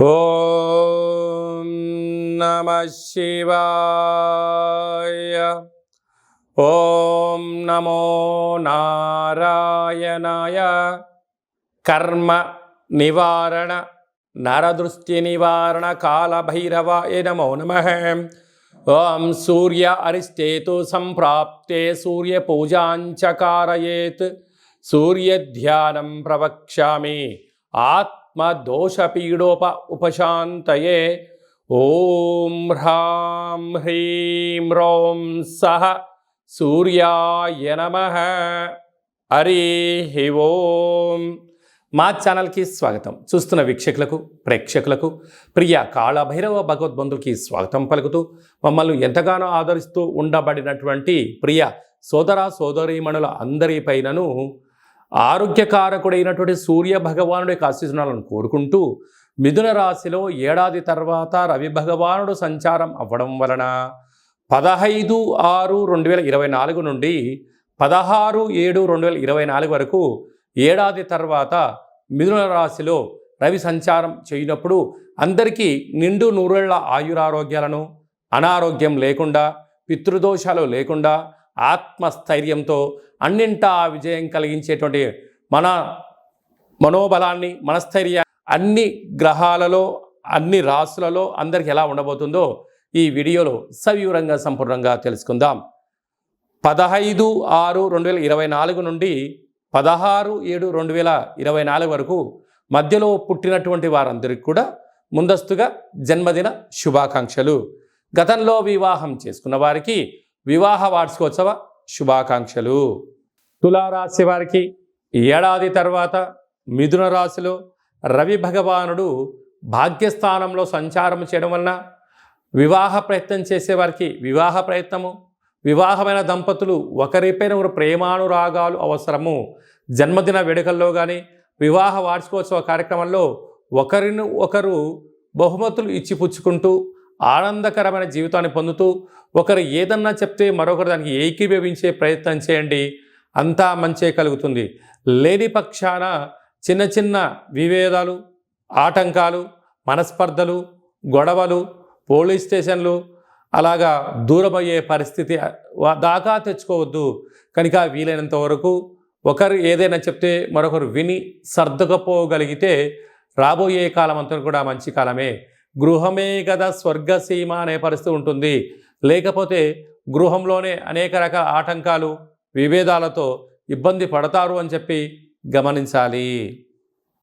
ఓం నమః శివాయ. ఓం నమో నారాయణాయ. కర్మ నివారణ నరదృష్టి నివారణ కాళభైరవాయ నమో నమః. ఓం సూర్య అరిష్టేతు సంప్రాప్తే సూర్య పూజాంచ కారయేత్. సూర్యధ్యానం ప్రవక్ష్యామి ఆత్మదోషపీడోప ఉపశాంతయే. ఓం హ్రాం హ్రీం రోం సహ సూర్యాయ నమః. హరి ఓం. మా ఛానల్కి స్వాగతం. చూస్తున్న వీక్షకులకు ప్రేక్షకులకు ప్రియ కాళభైరవ భగవద్బంధులకి స్వాగతం పలుకుతూ మమ్మల్ని ఎంతగానో ఆదరిస్తూ ఉండబడినటువంటి ప్రియ సోదర సోదరీమణుల అందరిపైనను ఆరోగ్యకారకుడైనటువంటి సూర్య భగవానుడి యొక్క ఆశీస్సులను కోరుకుంటూ మిథున రాశిలో ఏడాది తర్వాత రవి భగవానుడు సంచారం అవ్వడం వలన 15/6/2024 నుండి 16/7/2024 వరకు ఏడాది తర్వాత మిథున రాశిలో రవి సంచారం చేయనప్పుడు అందరికీ నిండు నూరేళ్ల ఆయురారోగ్యాలను, అనారోగ్యం లేకుండా, పితృదోషాలు లేకుండా, ఆత్మస్థైర్యంతో అన్నింటా విజయం కలిగించేటువంటి మన మనోబలాన్ని, మనస్థైర్యాన్ని అన్ని గ్రహాలలో, అన్ని రాశులలో అందరికి ఎలా ఉండబోతుందో ఈ వీడియోలో సవివరంగా సంపూర్ణంగా తెలుసుకుందాం. 15/6/2024 నుండి 16/7/2024 వరకు మధ్యలో పుట్టినటువంటి వారందరికీ కూడా ముందస్తుగా జన్మదిన శుభాకాంక్షలు. గతంలో వివాహం చేసుకున్న వారికి వివాహ వార్షికోత్సవ శుభాకాంక్షలు. తులారాశి వారికి ఏడాది తర్వాత మిథున రాశిలో రవి భగవానుడు భాగ్యస్థానంలో సంచారం చేయడం వలన వివాహ ప్రయత్నం చేసేవారికి వివాహ ప్రయత్నము, వివాహమైన దంపతులు ఒకరిపైన ఒకరు ప్రేమానురాగాలు అవసరము. జన్మదిన వేడుకల్లో కానీ వివాహ వార్షికోత్సవ కార్యక్రమంలో ఒకరిని ఒకరు బహుమతులు ఇచ్చిపుచ్చుకుంటూ ఆనందకరమైన జీవితాన్ని పొందుతూ ఒకరు ఏదన్నా చెప్తే మరొకరు దానికి ఏకీభవించే ప్రయత్నం చేయండి. అంతా మంచే కలుగుతుంది. లేని పక్షాన చిన్న చిన్న విభేదాలు, ఆటంకాలు, మనస్పర్ధలు, గొడవలు, పోలీస్ స్టేషన్లు అలాగా దూరమయ్యే పరిస్థితి దాకా తెచ్చుకోవద్దు. కనుక వీలైనంత వరకు ఒకరు ఏదైనా చెప్తే మరొకరు విని సర్దుకపోగలిగితే రాబోయే కాలం అంతా కూడా మంచి కాలమే. గృహమే కదా స్వర్గసీమ అనే పరిస్థితి ఉంటుంది. లేకపోతే గృహంలోనే అనేక రకాల ఆటంకాలు, విభేదాలతో ఇబ్బంది పడతారు అని చెప్పి గమనించాలి.